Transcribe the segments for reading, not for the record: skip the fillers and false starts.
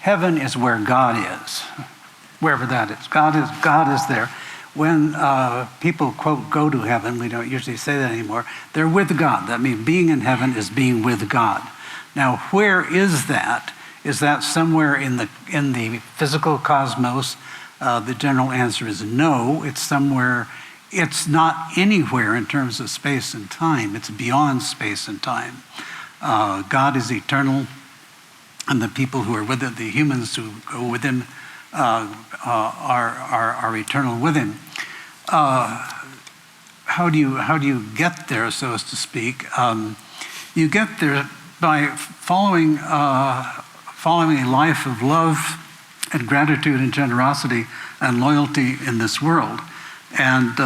Heaven is where God is, wherever that is. God is there. When people, quote, go to heaven, we don't usually say that anymore, they're with God. That means being in heaven is being with God. Now, where is that? Is that somewhere in the physical cosmos? The general answer is no. It's somewhere, it's not anywhere in terms of space and time. It's beyond space and time. God is eternal, and the people who are with it, the humans who go with him, are eternal with him. How do you get there, so as to speak? You get there by following a life of love and gratitude and generosity and loyalty in this world. And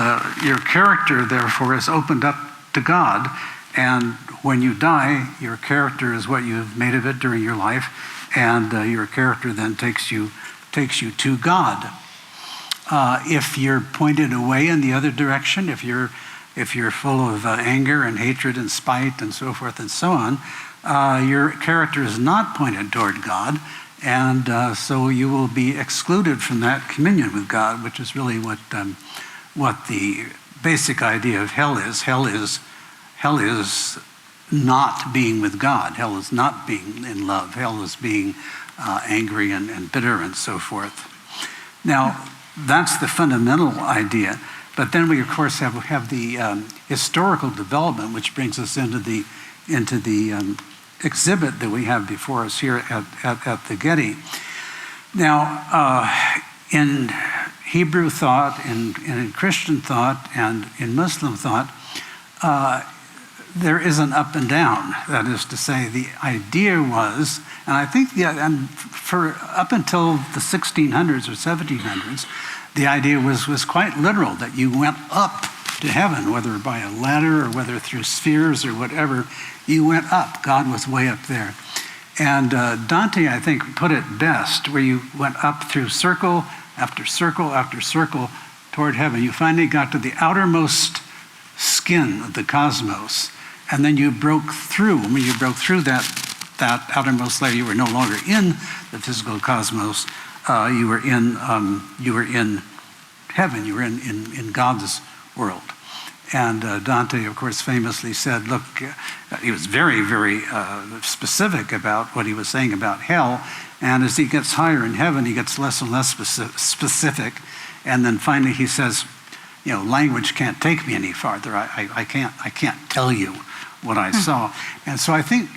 your character, therefore, is opened up to God. And when you die, your character is what you've made of it during your life. And your character then takes you to God. If you're pointed away in the other direction, if you're full of anger and hatred and spite and so forth and so on, your character is not pointed toward God, and so you will be excluded from that communion with God, which is really what the basic idea of hell is. Hell is not being with God. Hell is not being in love. Hell is being angry and bitter and so forth. Now, that's the fundamental idea. But then we, of course, have the historical development, which brings us into the exhibit that we have before us here at the Getty. Now, in Hebrew thought, and in Christian thought, and in Muslim thought, there is an up and down. That is to say, the idea was, and I think for up until the 1600s or 1700s, the idea was quite literal, that you went up to heaven, whether by a ladder or whether through spheres or whatever, you went up. God was way up there. And Dante, I think, put it best, where you went up through circle after circle after circle toward heaven. You finally got to the outermost skin of the cosmos, and then you broke through. When you broke through that outermost layer, you were no longer in the physical cosmos. You were in heaven. You were in God's world. And Dante, of course, famously said, look, he was very, very specific about what he was saying about hell. And as he gets higher in heaven, he gets less and less specific. And then finally he says, language can't take me any farther. I can't tell you what I saw. And so I think,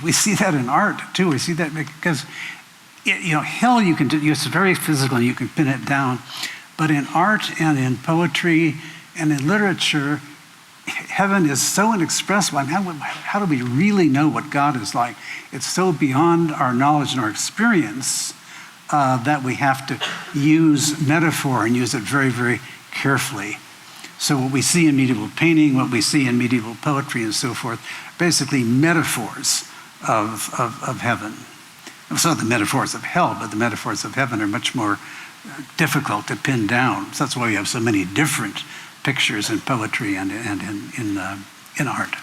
we see that in art too. We see that because, hell you can do, it's very physical and you can pin it down. But in art and in poetry and in literature, heaven is so inexpressible. I mean, how do we really know what God is like? It's so beyond our knowledge and our experience that we have to use metaphor and use it very, very carefully. So what we see in medieval painting, what we see in medieval poetry and so forth, basically metaphors of heaven. So the metaphors of hell, but the metaphors of heaven are much more difficult to pin down. So that's why we have so many different pictures in poetry and in art.